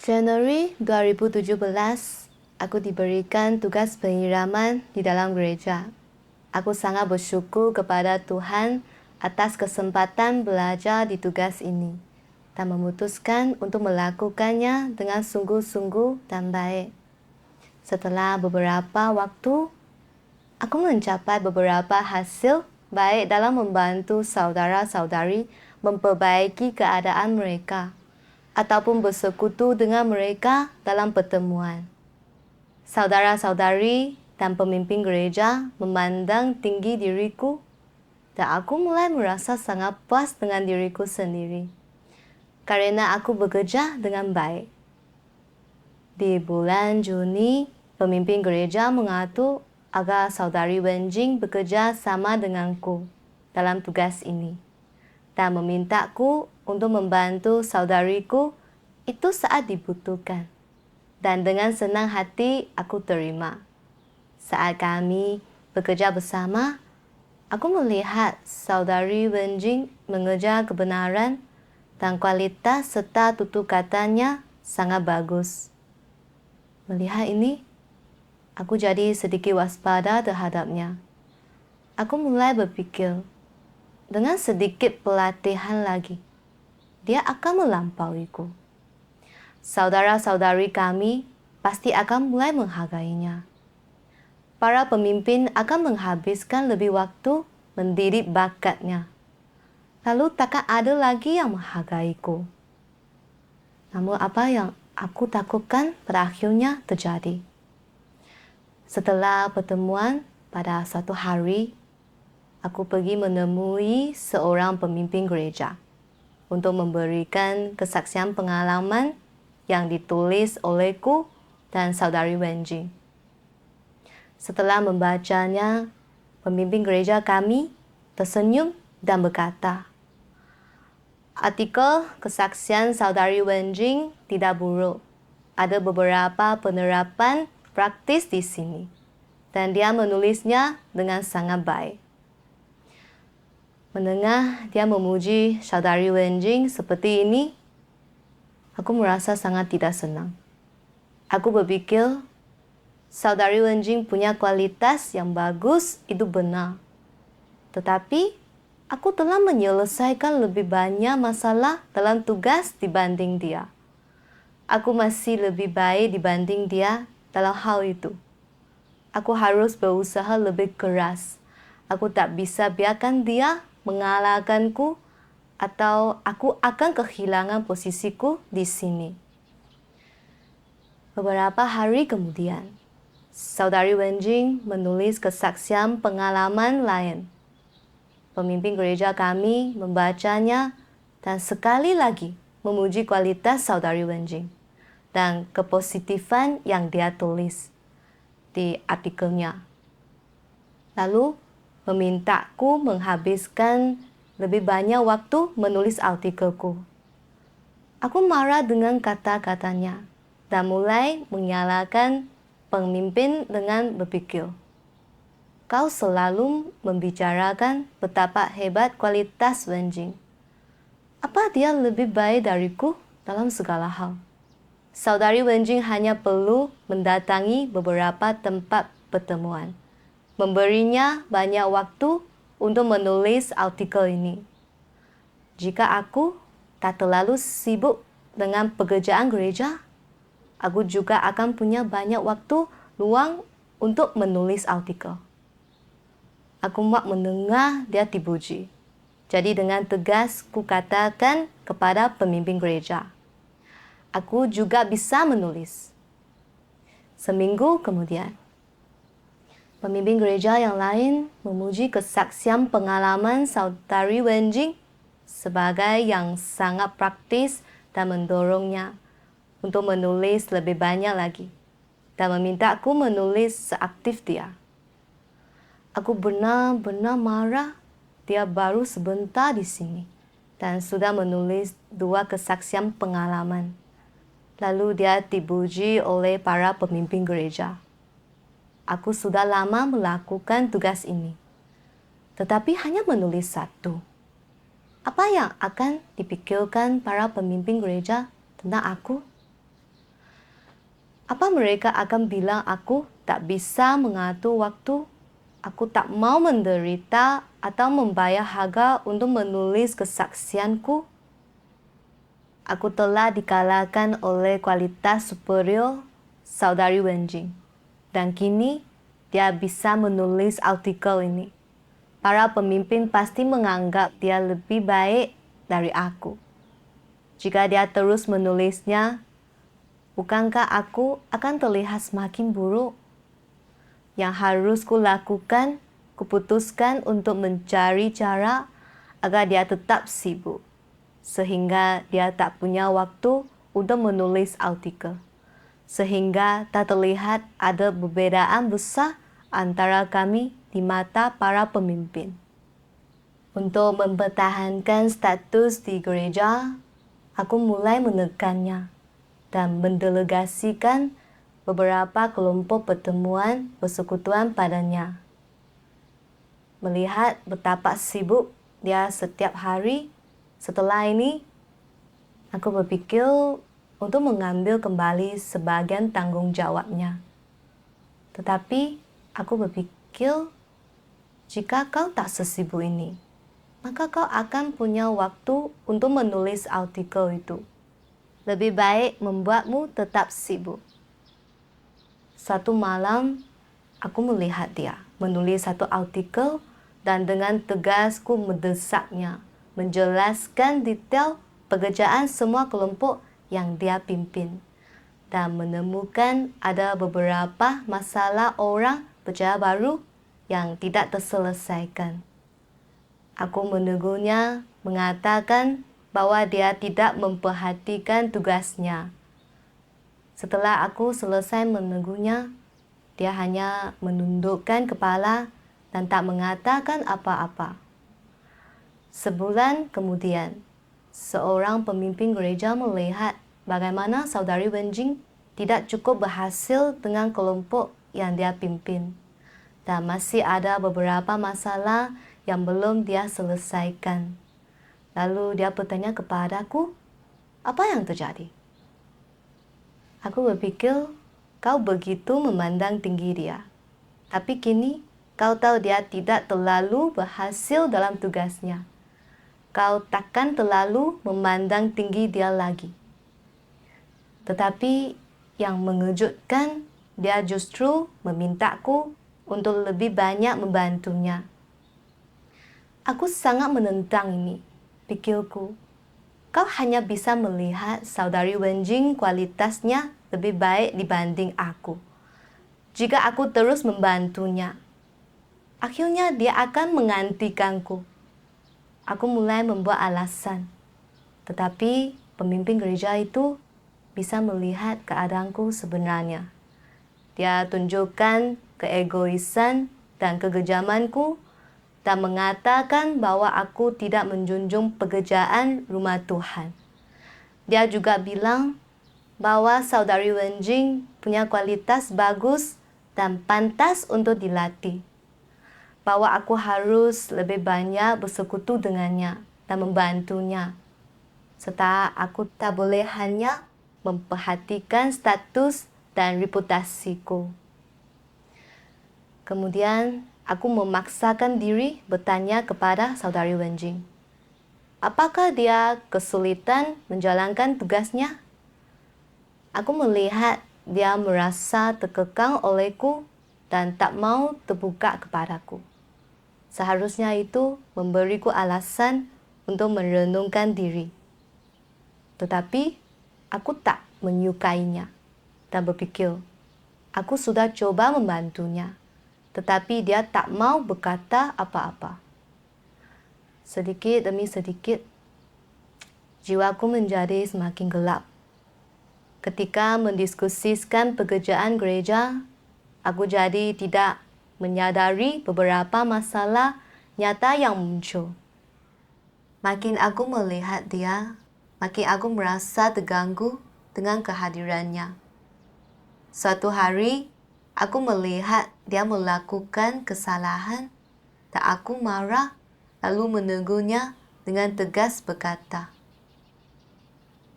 Januari 2017, aku diberikan tugas pengiraman di dalam gereja. Aku sangat bersyukur kepada Tuhan atas kesempatan belajar di tugas ini dan memutuskan untuk melakukannya dengan sungguh-sungguh dan baik. Setelah beberapa waktu, aku mencapai beberapa hasil baik dalam membantu saudara-saudari memperbaiki keadaan mereka ataupun bersekutu dengan mereka dalam pertemuan. Saudara-saudari dan pemimpin gereja memandang tinggi diriku dan aku mulai merasa sangat puas dengan diriku sendiri karena aku bekerja dengan baik. Di bulan Juni, pemimpin gereja mengatur agar saudari Wenjing bekerja sama denganku dalam tugas ini dan memintaku untuk membantu saudariku itu saat dibutuhkan. Dan dengan senang hati aku terima. Saat kami bekerja bersama, aku melihat saudari Wenjing mengejar kebenaran dan kualitas serta tutur katanya sangat bagus. Melihat ini, aku jadi sedikit waspada terhadapnya. Aku mulai berpikir, dengan sedikit pelatihan lagi, dia akan melampauiku. Saudara-saudari kami pasti akan mulai menghargainya. Para pemimpin akan menghabiskan lebih waktu mendidik bakatnya. Lalu takkan ada lagi yang menghargaiku. Namun apa yang aku takutkan pada akhirnya terjadi. Setelah pertemuan pada suatu hari, aku pergi menemui seorang pemimpin gereja untuk memberikan kesaksian pengalaman yang ditulis olehku dan saudari Wenjing. Setelah membacanya, pemimpin gereja kami tersenyum dan berkata, artikel kesaksian saudari Wenjing tidak buruk. Ada beberapa penerapan praktis di sini, dan dia menulisnya dengan sangat baik. Mendengar dia memuji saudari Wenjing seperti ini, aku merasa sangat tidak senang. Aku berpikir, saudari Wenjing punya kualitas yang bagus, itu benar. Tetapi, aku telah menyelesaikan lebih banyak masalah dalam tugas dibanding dia. Aku masih lebih baik dibanding dia dalam hal itu. Aku harus berusaha lebih keras. Aku tak bisa biarkan dia mengalahkanku atau aku akan kehilangan posisiku di sini. Beberapa hari kemudian, saudari Wenjing menulis kesaksian pengalaman lain. Pemimpin gereja kami membacanya dan sekali lagi memuji kualitas saudari Wenjing dan kepositifan yang dia tulis di artikelnya. Lalu memintaku menghabiskan lebih banyak waktu menulis artikelku. Aku marah dengan kata-katanya dan mulai menyalahkan pemimpin dengan berpikir, kau selalu membicarakan betapa hebat kualitas Wenjing. Apa dia lebih baik dariku dalam segala hal? Saudari Wenjing hanya perlu mendatangi beberapa tempat pertemuan, memberinya banyak waktu untuk menulis artikel ini. Jika aku tak terlalu sibuk dengan pekerjaan gereja, aku juga akan punya banyak waktu luang untuk menulis artikel. Aku mak mendengar dia dipuji. Jadi dengan tegas ku katakan kepada pemimpin gereja, aku juga bisa menulis. Seminggu kemudian, pemimpin gereja yang lain memuji kesaksian pengalaman saudari Wenjing sebagai yang sangat praktis dan mendorongnya untuk menulis lebih banyak lagi dan memintaku menulis seaktif dia. Aku benar-benar marah, dia baru sebentar di sini dan sudah menulis 2 kesaksian pengalaman. Lalu dia dipuji oleh para pemimpin gereja. Aku sudah lama melakukan tugas ini, tetapi hanya menulis 1. Apa yang akan dipikirkan para pemimpin gereja tentang aku? Apa mereka akan bilang aku tak bisa mengatur waktu? Aku tak mau menderita atau membayar harga untuk menulis kesaksianku? Aku telah dikalahkan oleh kualitas superior saudari Wenjing. Dan kini dia bisa menulis artikel ini. Para pemimpin pasti menganggap dia lebih baik dari aku. Jika dia terus menulisnya, bukankah aku akan terlihat semakin buruk? Yang harus kulakukan, kuputuskan untuk mencari cara agar dia tetap sibuk, sehingga dia tak punya waktu untuk menulis artikel, sehingga tak terlihat ada perbedaan besar antara kami di mata para pemimpin. Untuk mempertahankan status di gereja, aku mulai menekannya dan mendelegasikan beberapa kelompok pertemuan persekutuan padanya. Melihat betapa sibuk dia setiap hari, setelah ini aku berpikir untuk mengambil kembali sebagian tanggung jawabnya. Tetapi aku berpikir, jika kau tak sesibuk ini, maka kau akan punya waktu untuk menulis artikel itu. Lebih baik membuatmu tetap sibuk. Satu malam, aku melihat dia menulis satu artikel dan dengan tegas ku mendesaknya, menjelaskan detail pekerjaan semua kelompok yang dia pimpin dan menemukan ada beberapa masalah orang percaya baru yang tidak terselesaikan. Aku menegurnya, mengatakan bahwa dia tidak memperhatikan tugasnya. Setelah aku selesai menegurnya, dia hanya menundukkan kepala dan tak mengatakan apa-apa. Sebulan kemudian, seorang pemimpin gereja melihat bagaimana saudari Wenjing tidak cukup berhasil dengan kelompok yang dia pimpin. Dan masih ada beberapa masalah yang belum dia selesaikan. Lalu dia bertanya kepadaku, apa yang terjadi? Aku berpikir, kau begitu memandang tinggi dia. Tapi kini, kau tahu dia tidak terlalu berhasil dalam tugasnya. Kau takkan terlalu memandang tinggi dia lagi. Tetapi yang mengejutkan, dia justru memintaku untuk lebih banyak membantunya. Aku sangat menentang ini, pikirku. Kau hanya bisa melihat saudari Wenjing kualitasnya lebih baik dibanding aku. Jika aku terus membantunya, akhirnya dia akan menggantikanku. Aku mulai membuat alasan. Tetapi pemimpin gereja itu bisa melihat keadaanku sebenarnya. Dia tunjukkan keegoisan dan kekejamanku dan mengatakan bahwa aku tidak menjunjung pekerjaan rumah Tuhan. Dia juga bilang bahwa saudari Wenjing punya kualitas bagus dan pantas untuk dilatih. Bahwa aku harus lebih banyak bersekutu dengannya dan membantunya. Serta aku tak boleh hanya memperhatikan status dan reputasiku. Kemudian, aku memaksakan diri bertanya kepada saudari Wenjing. Apakah dia kesulitan menjalankan tugasnya? Aku melihat dia merasa terkekang olehku dan tak mau terbuka kepadaku. Seharusnya itu memberiku alasan untuk merenungkan diri. Tetapi, aku tak menyukainya dan berpikir, aku sudah coba membantunya. Tetapi dia tak mau berkata apa-apa. Sedikit demi sedikit, jiwaku menjadi semakin gelap. Ketika mendiskusikan pekerjaan gereja, aku jadi tidak menyadari beberapa masalah nyata yang muncul. Makin aku melihat dia, makin aku merasa terganggu dengan kehadirannya. Suatu hari, aku melihat dia melakukan kesalahan dan aku marah lalu menegurnya dengan tegas berkata,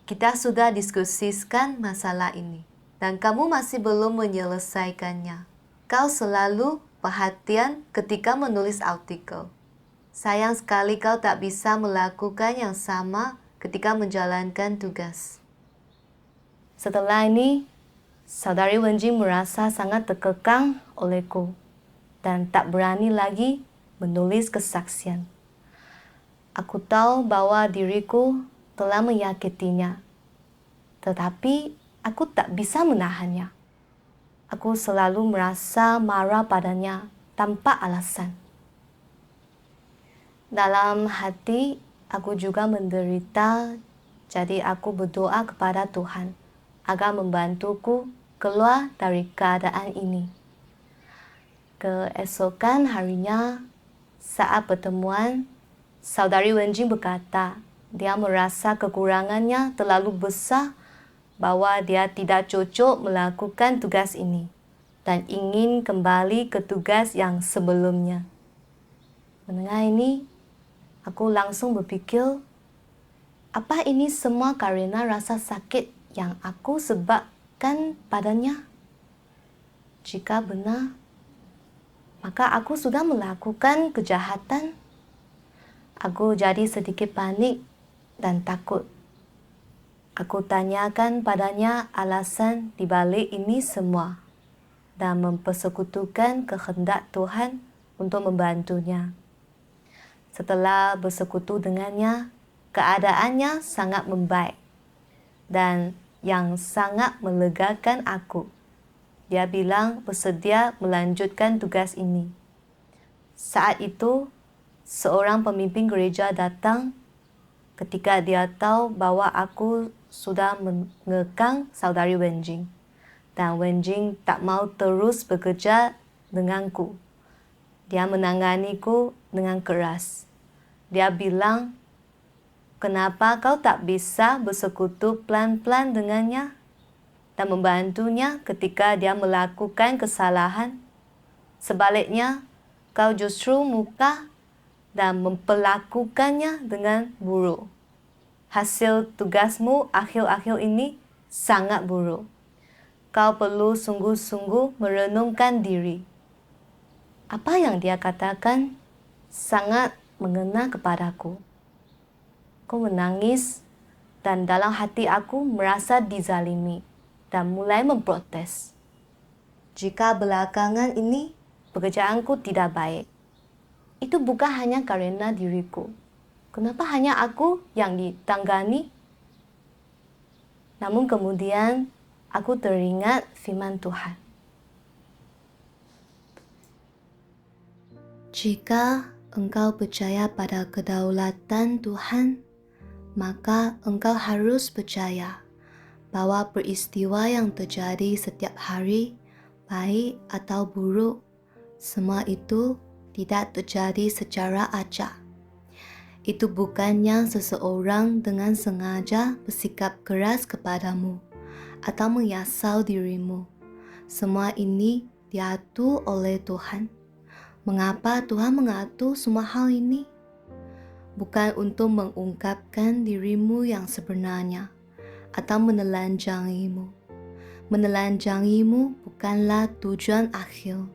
"Kita sudah diskusikan masalah ini dan kamu masih belum menyelesaikannya. Kau selalu perhatian ketika menulis artikel. Sayang sekali kau tak bisa melakukan yang sama ketika menjalankan tugas. Setelah ini, Saudari Wenjing merasa sangat terkekang olehku dan tak berani lagi menulis kesaksian. Aku tahu bahwa diriku telah menyakitinya, tetapi aku tak bisa menahannya. Aku selalu merasa marah padanya tanpa alasan. Dalam hati, aku juga menderita, jadi aku berdoa kepada Tuhan agar membantuku keluar dari keadaan ini. Keesokan harinya, saat pertemuan, Saudari Wenjing berkata dia merasa kekurangannya terlalu besar bahwa dia tidak cocok melakukan tugas ini dan ingin kembali ke tugas yang sebelumnya. Mendengar ini, aku langsung berpikir, apa ini semua karena rasa sakit yang aku sebabkan padanya? Jika benar, maka aku sudah melakukan kejahatan. Aku jadi sedikit panik dan takut. Aku tanyakan padanya alasan di balik ini semua dan mempersekutukan kehendak Tuhan untuk membantunya. Setelah bersekutu dengannya, keadaannya sangat membaik dan yang sangat melegakan aku. Dia bilang bersedia melanjutkan tugas ini. Saat itu, seorang pemimpin gereja datang ketika dia tahu bahwa aku sudah mengekang Saudari Wenjing. Dan Wenjing tak mau terus bekerja denganku. Dia menanganiku dengan keras. Dia bilang, kenapa kau tak bisa bersekutu pelan-pelan dengannya dan membantunya ketika dia melakukan kesalahan? Sebaliknya, kau justru muka dan memperlakukannya dengan buruk. Hasil tugasmu akhir-akhir ini sangat buruk. Kau perlu sungguh-sungguh merenungkan diri. Apa yang dia katakan sangat mengena kepadaku. Aku menangis dan dalam hati aku merasa dizalimi dan mulai memprotes. Jika belakangan ini pekerjaanku tidak baik, itu bukan hanya karena diriku. Kenapa hanya aku yang ditangani? Namun kemudian aku teringat firman Tuhan. Jika engkau percaya pada kedaulatan Tuhan, maka engkau harus percaya bahwa peristiwa yang terjadi setiap hari, baik atau buruk, semua itu tidak terjadi secara acak. Itu bukannya seseorang dengan sengaja bersikap keras kepadamu atau menyasar dirimu. Semua ini diatur oleh Tuhan. Mengapa Tuhan mengatur semua hal ini? Bukan untuk mengungkapkan dirimu yang sebenarnya atau menelanjangimu. Menelanjangimu bukanlah tujuan akhir.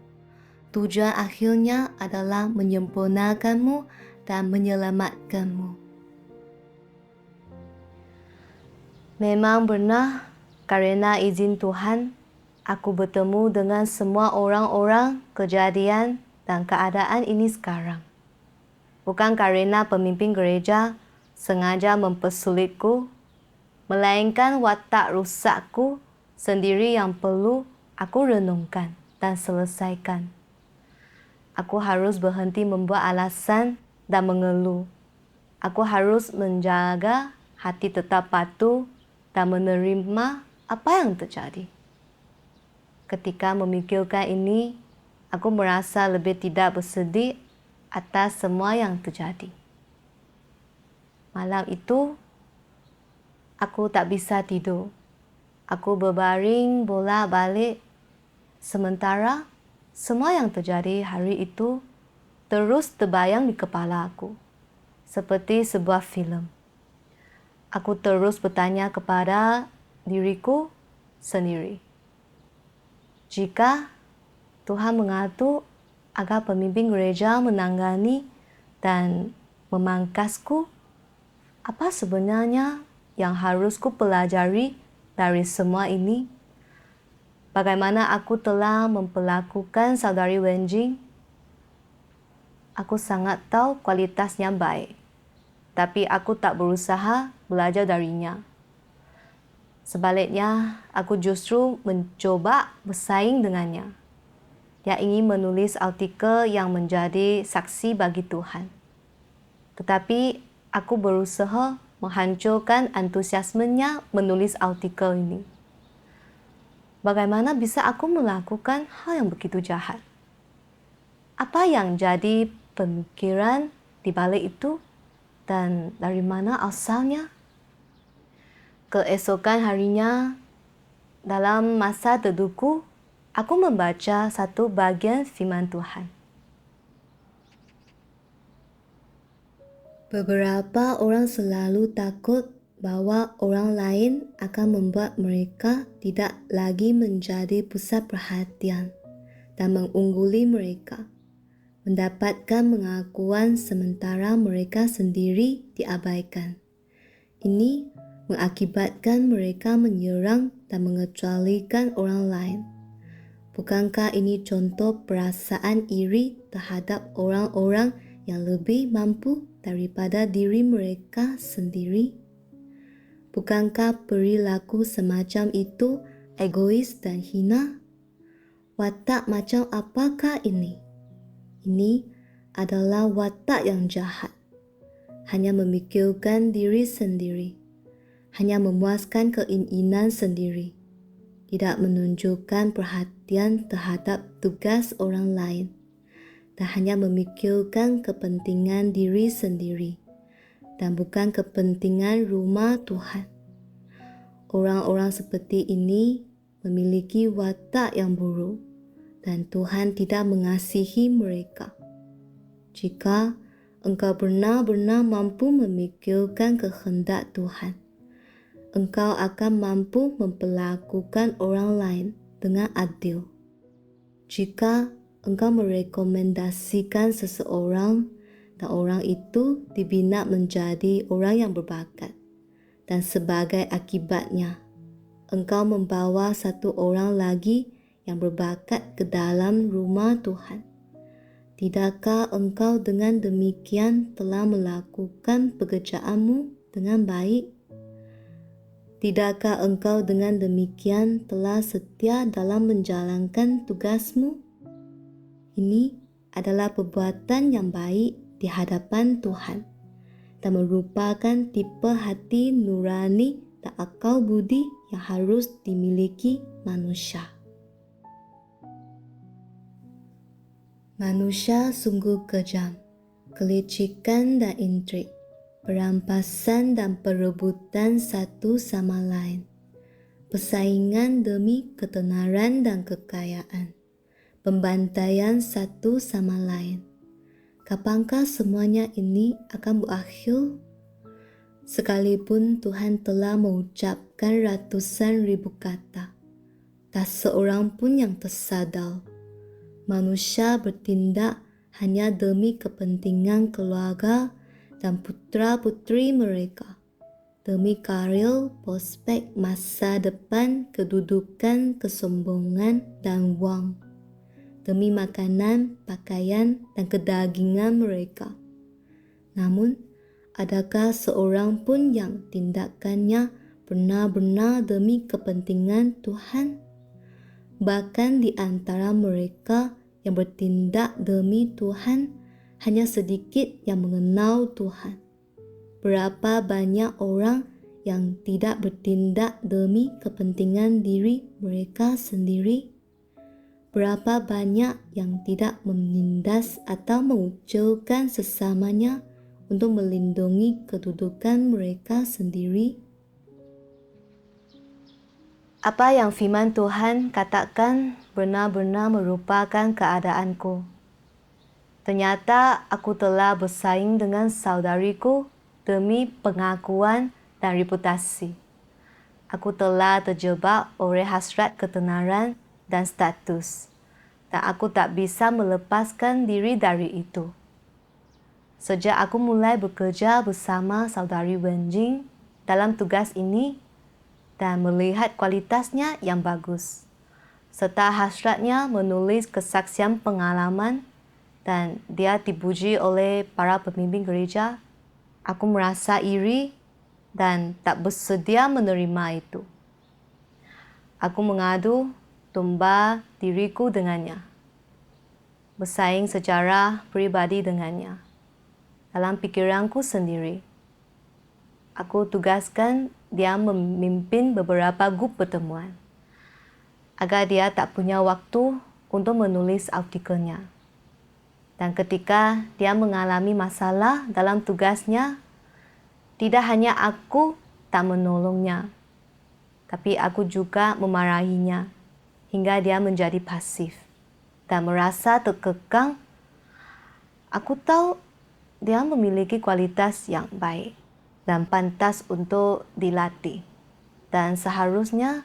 Tujuan akhirnya adalah menyempurnakanmu dan menyelamatkanmu. Memang benar, karena izin Tuhan, aku bertemu dengan semua orang-orang, kejadian, dan keadaan ini sekarang. Bukan karena pemimpin gereja sengaja mempersulitku, melainkan watak rusakku sendiri yang perlu aku renungkan dan selesaikan. Aku harus berhenti membuat alasan dan mengeluh. Aku harus menjaga hati tetap patuh dan menerima apa yang terjadi. Ketika memikirkan ini, aku merasa lebih tidak bersedih atas semua yang terjadi. Malam itu, aku tak bisa tidur. Aku berbaring bolak-balik. Sementara semua yang terjadi hari itu terus terbayang di kepala aku, seperti sebuah filem. Aku terus bertanya kepada diriku sendiri, Jika Tuhan mengatur agar pemimpin gereja menangani dan memangkasku, apa sebenarnya yang harus ku pelajari dari semua ini? Bagaimana aku telah memperlakukan saudari Wenjing? Aku sangat tahu kualitasnya baik, tapi aku tak berusaha belajar darinya. Sebaliknya, aku justru mencoba bersaing dengannya. Dia ingin menulis artikel yang menjadi saksi bagi Tuhan. Tetapi aku berusaha menghancurkan antusiasmenya menulis artikel ini. Bagaimana bisa aku melakukan hal yang begitu jahat? Apa yang jadi pemikiran di balik itu dan dari mana asalnya? Keesokan harinya, dalam masa teduhku, aku membaca satu bagian firman Tuhan. Beberapa orang selalu takut bahwa orang lain akan membuat mereka tidak lagi menjadi pusat perhatian dan mengungguli mereka, mendapatkan pengakuan sementara mereka sendiri diabaikan. Ini mengakibatkan mereka menyerang dan mengecualikan orang lain. Bukankah ini contoh perasaan iri terhadap orang-orang yang lebih mampu daripada diri mereka sendiri? Bukankah perilaku semacam itu egois dan hina? Watak macam apakah ini? Ini adalah watak yang jahat. Hanya memikirkan diri sendiri. Hanya memuaskan keinginan sendiri, tidak menunjukkan perhatian terhadap tugas orang lain, dan hanya memikirkan kepentingan diri sendiri, dan bukan kepentingan rumah Tuhan. Orang-orang seperti ini memiliki watak yang buruk, dan Tuhan tidak mengasihi mereka. Jika engkau benar-benar mampu memikirkan kehendak Tuhan, engkau akan mampu memperlakukan orang lain dengan adil. Jika engkau merekomendasikan seseorang dan orang itu dibina menjadi orang yang berbakat, dan sebagai akibatnya, engkau membawa satu orang lagi yang berbakat ke dalam rumah Tuhan, tidakkah engkau dengan demikian telah melakukan pekerjaanmu dengan baik? Tidakkah engkau dengan demikian telah setia dalam menjalankan tugasmu? Ini adalah perbuatan yang baik di hadapan Tuhan dan merupakan tipe hati nurani dan akal budi yang harus dimiliki manusia. Manusia sungguh kejam, kelicikan dan intrik, perampasan dan perebutan satu sama lain, persaingan demi ketenaran dan kekayaan, pembantaian satu sama lain. Kapankah semuanya ini akan berakhir? Sekalipun Tuhan telah mengucapkan ratusan ribu kata, tak seorang pun yang tersadar. Manusia bertindak hanya demi kepentingan keluarga dan putra-putri mereka, demi karir, prospek masa depan, kedudukan, kesombongan, dan wang, demi makanan, pakaian, dan kedagingan mereka. Namun, adakah seorang pun yang tindakannya benar-benar demi kepentingan Tuhan? Bahkan di antara mereka yang bertindak demi Tuhan, hanya sedikit yang mengenal Tuhan. Berapa banyak orang yang tidak bertindak demi kepentingan diri mereka sendiri? Berapa banyak yang tidak menindas atau mengucilkan sesamanya untuk melindungi kedudukan mereka sendiri? Apa yang firman Tuhan katakan benar-benar merupakan keadaanku. Ternyata aku telah bersaing dengan saudariku demi pengakuan dan reputasi. Aku telah terjebak oleh hasrat ketenaran dan status. Dan aku tak bisa melepaskan diri dari itu. Sejak aku mulai bekerja bersama saudari Wen Jing dalam tugas ini dan melihat kualitasnya yang bagus, serta hasratnya menulis kesaksian pengalaman dan dia dipuji oleh para pemimpin gereja, aku merasa iri dan tak bersedia menerima itu. Aku mengadu domba diriku dengannya, bersaing secara pribadi dengannya. Dalam pikiranku sendiri, aku tugaskan dia memimpin beberapa grup pertemuan, agar dia tak punya waktu untuk menulis artikelnya. Dan ketika dia mengalami masalah dalam tugasnya, tidak hanya aku tak menolongnya, tapi aku juga memarahinya hingga dia menjadi pasif dan merasa terkekang. Aku tahu dia memiliki kualitas yang baik dan pantas untuk dilatih dan seharusnya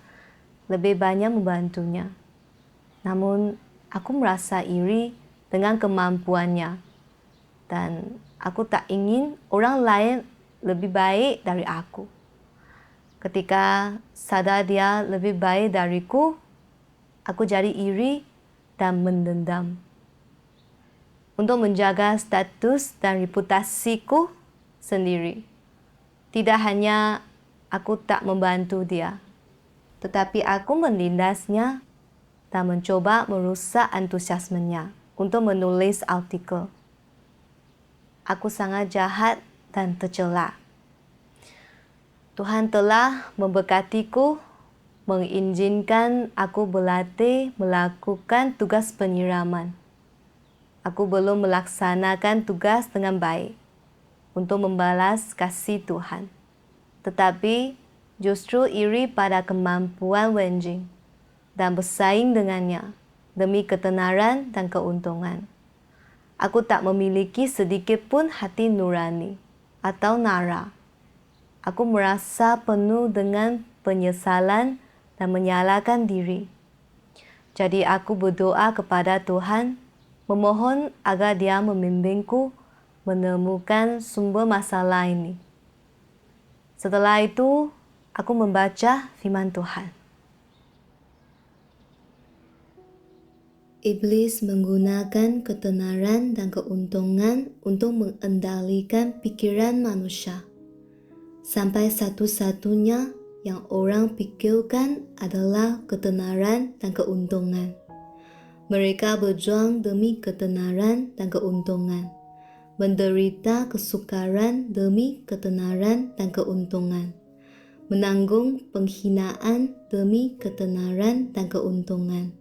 lebih banyak membantunya. Namun aku merasa iri dengan kemampuannya dan aku tak ingin orang lain lebih baik dari aku. Ketika sadar dia lebih baik dariku, aku jadi iri dan mendendam. Untuk menjaga status dan reputasiku sendiri, tidak hanya aku tak membantu dia, tetapi aku menindasnya dan mencoba merusak antusiasmenya untuk menulis artikel. Aku sangat jahat dan tercela. Tuhan telah memberkatiku, mengizinkan aku berlatih melakukan tugas penyiraman. Aku belum melaksanakan tugas dengan baik untuk membalas kasih Tuhan, tetapi justru iri pada kemampuan Wen Jing dan bersaing dengannya demi ketenaran dan keuntungan. Aku tak memiliki sedikit pun hati nurani atau nara. Aku merasa penuh dengan penyesalan dan menyalahkan diri. Jadi aku berdoa kepada Tuhan, memohon agar Dia membimbingku menemukan sumber masalah ini. Setelah itu, aku membaca firman Tuhan. Iblis menggunakan ketenaran dan keuntungan untuk mengendalikan pikiran manusia. Sampai satu-satunya yang orang pikirkan adalah ketenaran dan keuntungan. Mereka berjuang demi ketenaran dan keuntungan, menderita kesukaran demi ketenaran dan keuntungan, menanggung penghinaan demi ketenaran dan keuntungan,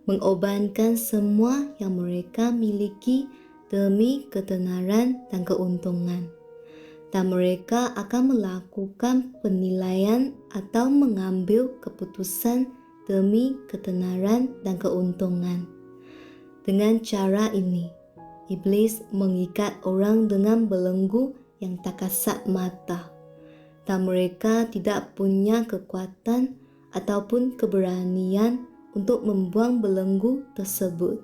mengorbankan semua yang mereka miliki demi ketenaran dan keuntungan. Dan mereka akan melakukan penilaian atau mengambil keputusan demi ketenaran dan keuntungan. Dengan cara ini, iblis mengikat orang dengan belenggu yang tak kasat mata, dan mereka tidak punya kekuatan ataupun keberanian untuk membuang belenggu tersebut.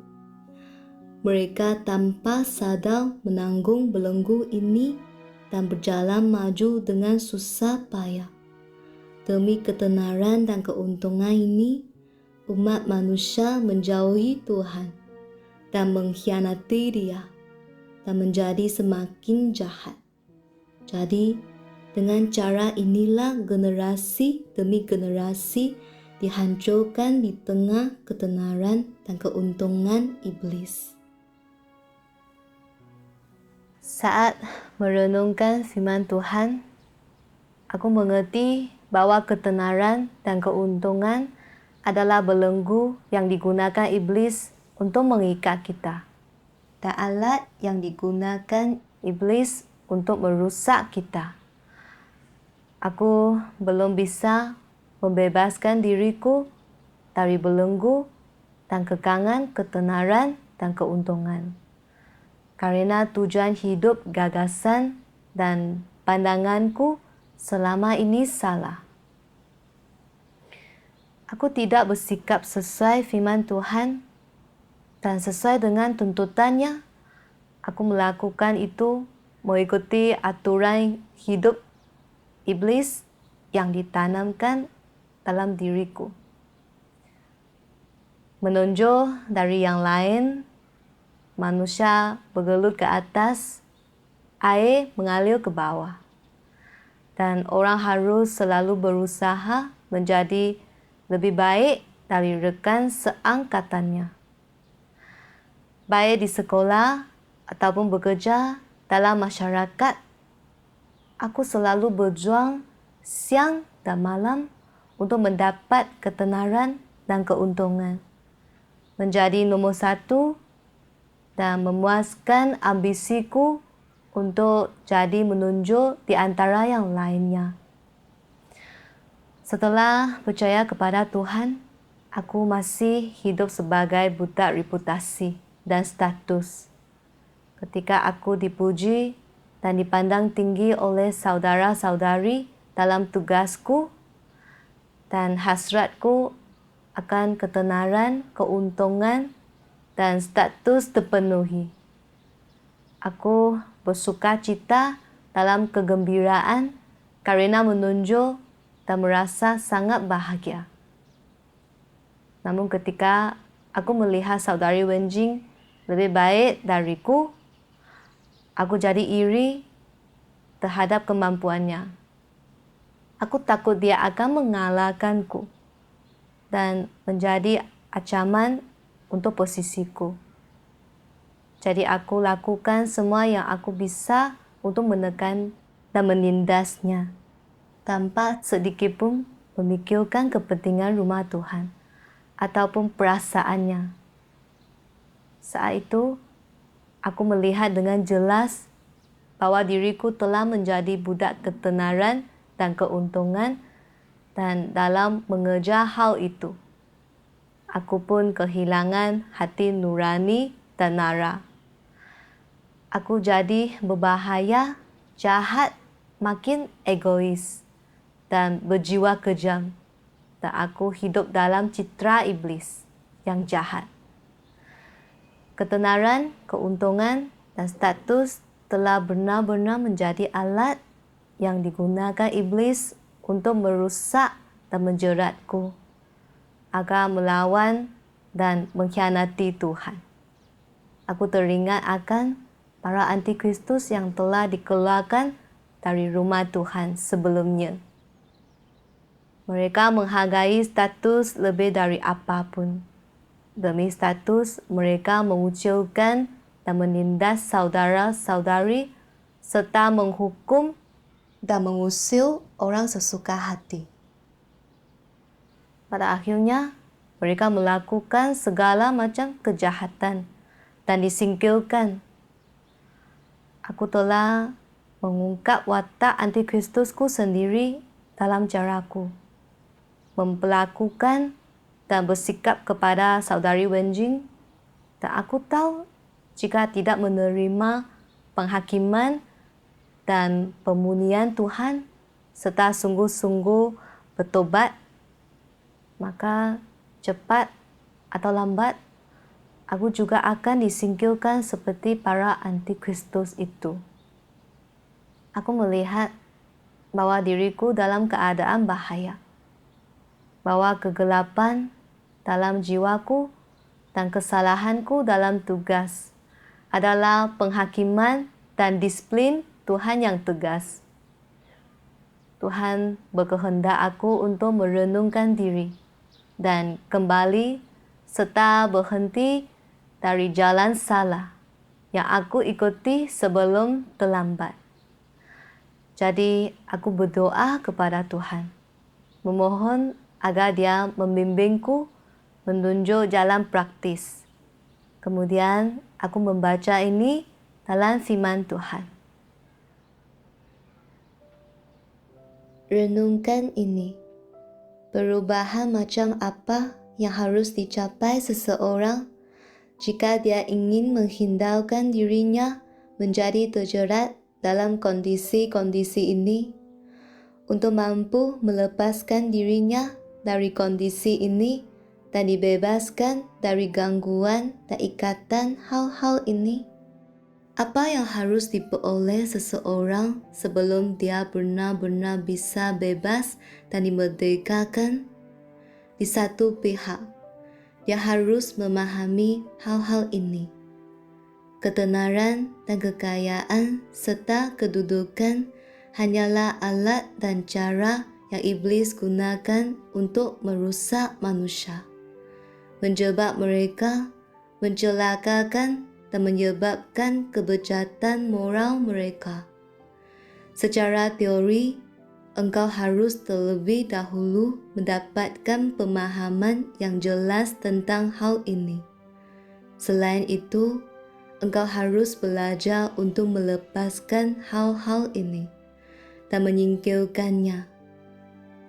Mereka tanpa sadar menanggung belenggu ini dan berjalan maju dengan susah payah. Demi ketenaran dan keuntungan ini, umat manusia menjauhi Tuhan dan mengkhianati Dia dan menjadi semakin jahat. Jadi, dengan cara inilah generasi demi generasi dihancurkan di tengah ketenaran dan keuntungan iblis. Saat merenungkan firman Tuhan, aku mengerti bahwa ketenaran dan keuntungan adalah belenggu yang digunakan iblis untuk mengikat kita, dan alat yang digunakan iblis untuk merusak kita. Aku belum bisa membebaskan diriku dari belenggu dan kekangan ketenaran dan keuntungan. Karena tujuan hidup, gagasan, dan pandanganku selama ini salah. Aku tidak bersikap sesuai firman Tuhan dan sesuai dengan tuntutannya. Aku melakukan itu mengikuti aturan hidup iblis yang ditanamkan dalam diriku. Menonjol dari yang lain, manusia bergelut ke atas, air mengalir ke bawah. Dan orang harus selalu berusaha menjadi lebih baik dari rekan seangkatannya. Baik di sekolah ataupun bekerja dalam masyarakat, aku selalu berjuang siang dan malam untuk mendapat ketenaran dan keuntungan. Menjadi nombor satu dan memuaskan ambisiku untuk jadi menonjol di antara yang lainnya. Setelah percaya kepada Tuhan, aku masih hidup sebagai budak reputasi dan status. Ketika aku dipuji dan dipandang tinggi oleh saudara-saudari dalam tugasku, dan hasratku akan ketenaran, keuntungan, dan status terpenuhi. Aku bersuka cita dalam kegembiraan karena menonjol dan merasa sangat bahagia. Namun ketika aku melihat saudari Wenjing lebih baik dariku, aku jadi iri terhadap kemampuannya. Aku takut dia akan mengalahkanku dan menjadi ancaman untuk posisiku. Jadi aku lakukan semua yang aku bisa untuk menekan dan menindasnya, tanpa sedikit pun memikirkan kepentingan rumah Tuhan ataupun perasaannya. Saat itu, aku melihat dengan jelas bahwa diriku telah menjadi budak ketenaran dan keuntungan, dan dalam mengejar hal itu, aku pun kehilangan hati nurani dan nara. Aku jadi berbahaya, jahat, makin egois, dan berjiwa kejam. Dan aku hidup dalam citra iblis yang jahat. Ketenaran, keuntungan, dan status telah benar-benar menjadi alat yang digunakan iblis untuk merusak dan menjeratku agar melawan dan mengkhianati Tuhan. Aku teringat akan para antikristus yang telah dikeluarkan dari rumah Tuhan sebelumnya. Mereka menghargai status lebih dari apapun. Demi status, mereka mengucilkan dan menindas saudara-saudari serta menghukum dan mengusir orang sesuka hati. Pada akhirnya, mereka melakukan segala macam kejahatan dan disingkirkan. Aku telah mengungkap watak antikristusku sendiri dalam caraku memperlakukan dan bersikap kepada saudari Wenjing, dan aku tahu jika tidak menerima penghakiman dan pemunian Tuhan serta sungguh-sungguh bertobat, maka cepat atau lambat aku juga akan disingkirkan seperti para antikristus itu. Aku melihat bahwa diriku dalam keadaan bahaya, bahwa kegelapan dalam jiwaku dan kesalahanku dalam tugas adalah penghakiman dan disiplin Tuhan yang tegas. Tuhan berkehendak aku untuk merenungkan diri dan kembali serta berhenti dari jalan salah yang aku ikuti sebelum terlambat. Jadi aku berdoa kepada Tuhan, memohon agar Dia membimbingku menunjuk jalan praktis. Kemudian aku membaca ini dalam firman Tuhan. Renungkan ini. Perubahan macam apa yang harus dicapai seseorang jika dia ingin menghindarkan dirinya menjadi terjerat dalam kondisi-kondisi ini, untuk mampu melepaskan dirinya dari kondisi ini dan dibebaskan dari gangguan dan ikatan hal-hal ini? Apa yang harus diperoleh seseorang sebelum dia benar-benar bisa bebas dan dimerdekakan? Di satu pihak, dia harus memahami hal-hal ini. Ketenaran dan kekayaan serta kedudukan hanyalah alat dan cara yang iblis gunakan untuk merusak manusia, menjebak mereka, mencelakakan dan menyebabkan kebejatan moral mereka. Secara teori, engkau harus terlebih dahulu mendapatkan pemahaman yang jelas tentang hal ini. Selain itu, engkau harus belajar untuk melepaskan hal-hal ini dan menyingkirkannya.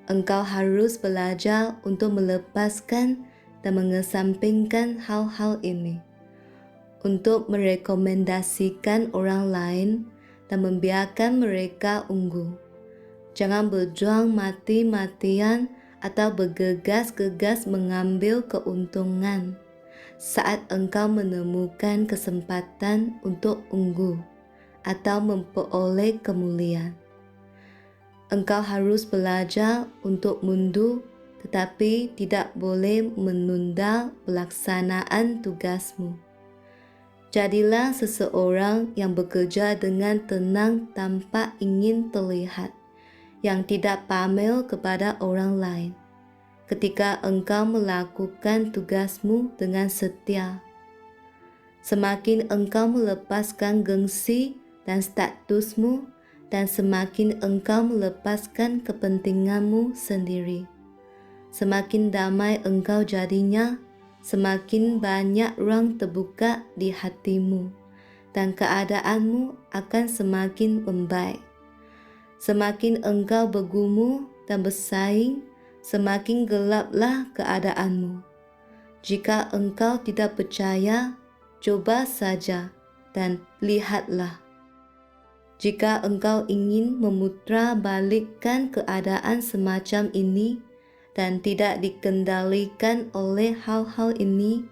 Engkau harus belajar untuk melepaskan dan mengesampingkan hal-hal ini, untuk merekomendasikan orang lain dan membiarkan mereka unggul. Jangan berjuang mati-matian atau bergegas-gegas mengambil keuntungan saat engkau menemukan kesempatan untuk unggul atau memperoleh kemuliaan. Engkau harus belajar untuk mundur, tetapi tidak boleh menunda pelaksanaan tugasmu. Jadilah seseorang yang bekerja dengan tenang tanpa ingin terlihat, yang tidak pamer kepada orang lain. Ketika engkau melakukan tugasmu dengan setia, semakin engkau melepaskan gengsi dan statusmu, dan semakin engkau melepaskan kepentinganmu sendiri, semakin damai engkau jadinya, semakin banyak ruang terbuka di hatimu, dan keadaanmu akan semakin membaik. Semakin engkau bergumul dan bersaing, semakin gelaplah keadaanmu. Jika engkau tidak percaya, coba saja dan lihatlah. Jika engkau ingin memutrabalikkan keadaan semacam ini dan tidak dikendalikan oleh hal-hal ini,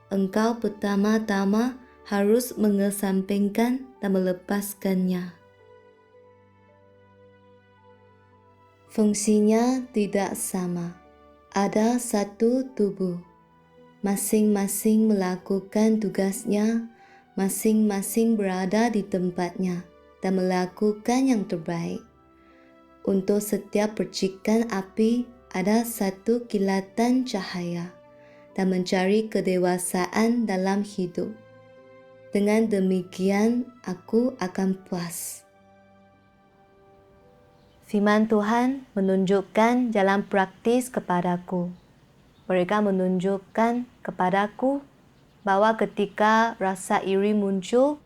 engkau pertama-tama harus mengesampingkan dan melepaskannya. Fungsinya tidak sama. Ada satu tubuh. Masing-masing melakukan tugasnya, masing-masing berada di tempatnya dan melakukan yang terbaik. Untuk setiap percikan api ada satu kilatan cahaya dan mencari kedewasaan dalam hidup. Dengan demikian, aku akan puas. Firman Tuhan menunjukkan jalan praktis kepadaku. Mereka menunjukkan kepadaku bahwa ketika rasa iri muncul,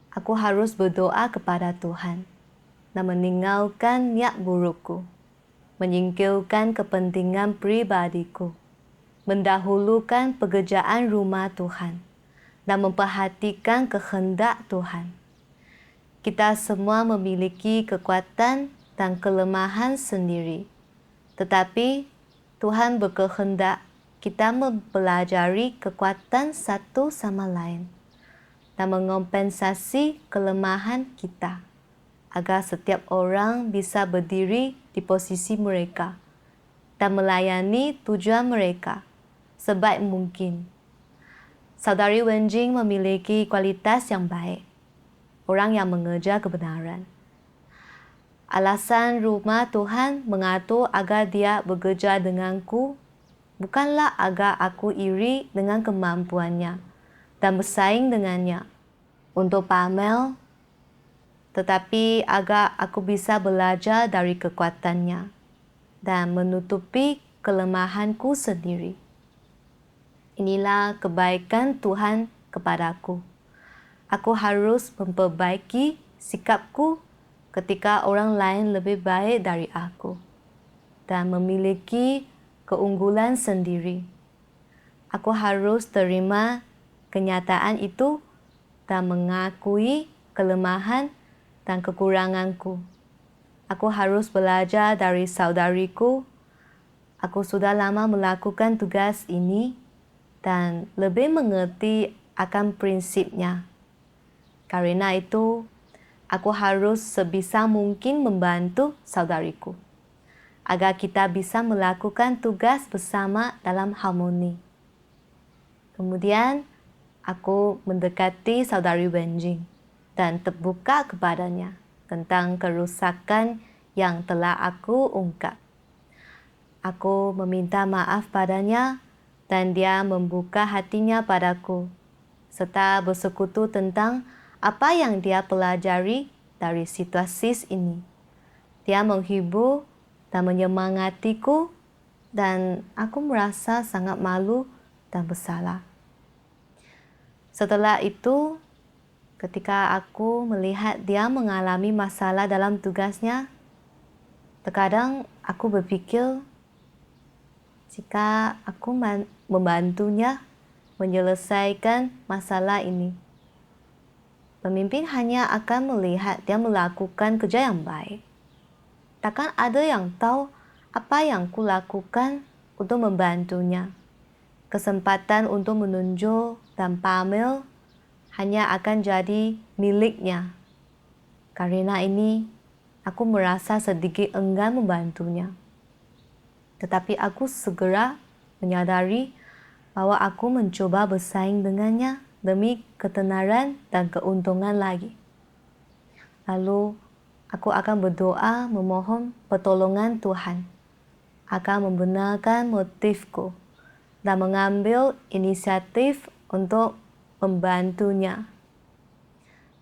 aku harus berdoa kepada Tuhan dan meninggalkan niat burukku, menyingkirkan kepentingan pribadiku, mendahulukan pekerjaan rumah Tuhan, dan memperhatikan kehendak Tuhan. Kita semua memiliki kekuatan dan kelemahan sendiri, tetapi Tuhan berkehendak kita mempelajari kekuatan satu sama lain dan mengompensasi kelemahan kita, agar setiap orang bisa berdiri di posisi mereka dan melayani tujuan mereka sebaik mungkin. Saudari Wenjing memiliki kualitas yang baik, orang yang mengejar kebenaran. Alasan rumah Tuhan mengatur agar dia bekerja denganku bukanlah agar aku iri dengan kemampuannya dan bersaing dengannya untuk pamer, tetapi agar aku bisa belajar dari kekuatannya dan menutupi kelemahanku sendiri. Inilah kebaikan Tuhan kepadaku. Aku harus memperbaiki sikapku ketika orang lain lebih baik dari aku dan memiliki keunggulan sendiri. Aku harus terima kenyataan itu dan mengakui kelemahan dan kekuranganku. Aku harus belajar dari saudariku Aku sudah lama melakukan tugas ini dan lebih mengerti akan prinsipnya. Karena itu, aku harus sebisa mungkin membantu saudariku agar kita bisa melakukan tugas bersama dalam harmoni. Kemudian, aku mendekati saudari Wenjing dan terbuka kepadanya tentang kerusakan yang telah aku ungkap. Aku meminta maaf padanya dan dia membuka hatinya padaku, serta bersekutu tentang apa yang dia pelajari dari situasi ini. Dia menghibur dan menyemangatiku dan aku merasa sangat malu dan bersalah. Setelah itu, ketika aku melihat dia mengalami masalah dalam tugasnya, terkadang aku berpikir jika aku membantunya menyelesaikan masalah ini, pemimpin hanya akan melihat dia melakukan kerja yang baik. Takkan ada yang tahu apa yang kulakukan untuk membantunya. Kesempatan untuk menunjuk dan pamer hanya akan jadi miliknya. Karena ini, aku merasa sedikit enggan membantunya. Tetapi aku segera menyadari bahwa aku mencoba bersaing dengannya demi ketenaran dan keuntungan lagi. Lalu, aku akan berdoa memohon pertolongan Tuhan agar membenarkan motifku dan mengambil inisiatif untuk membantunya.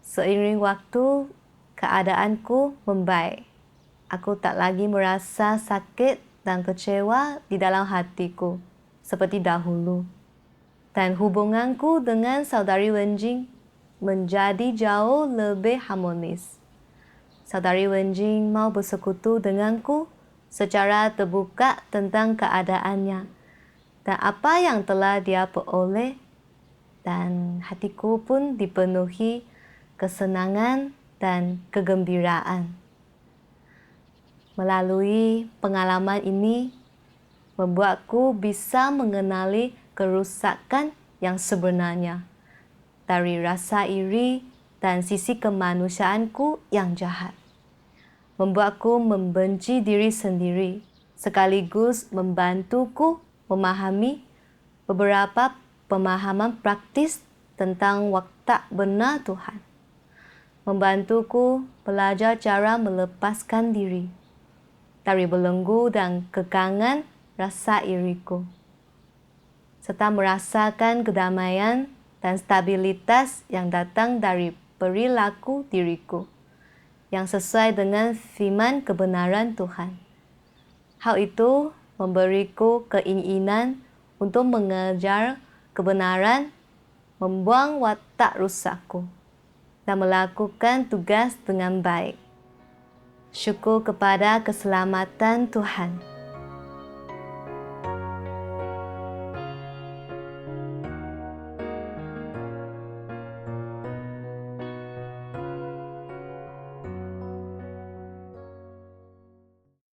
Seiring waktu, keadaanku membaik. Aku tak lagi merasa sakit dan kecewa di dalam hatiku seperti dahulu. Dan hubunganku dengan saudari Wenjing menjadi jauh lebih harmonis. Saudari Wenjing mau bersekutu denganku secara terbuka tentang keadaannya dan apa yang telah dia peroleh, dan hatiku pun dipenuhi kesenangan dan kegembiraan. Melalui pengalaman ini, membuatku bisa mengenali kerusakan yang sebenarnya dari rasa iri dan sisi kemanusiaanku yang jahat. Membuatku membenci diri sendiri, sekaligus membantuku memahami beberapa pemahaman praktis tentang watak benar Tuhan. Membantuku belajar cara melepaskan diri dari belenggu dan kekangan rasa iriku, serta merasakan kedamaian dan stabilitas yang datang dari perilaku diriku yang sesuai dengan firman kebenaran Tuhan. Hal itu memberiku keinginan untuk mengejar kebenaran, membuang watak rusakku, dan melakukan tugas dengan baik. Syukur kepada keselamatan Tuhan.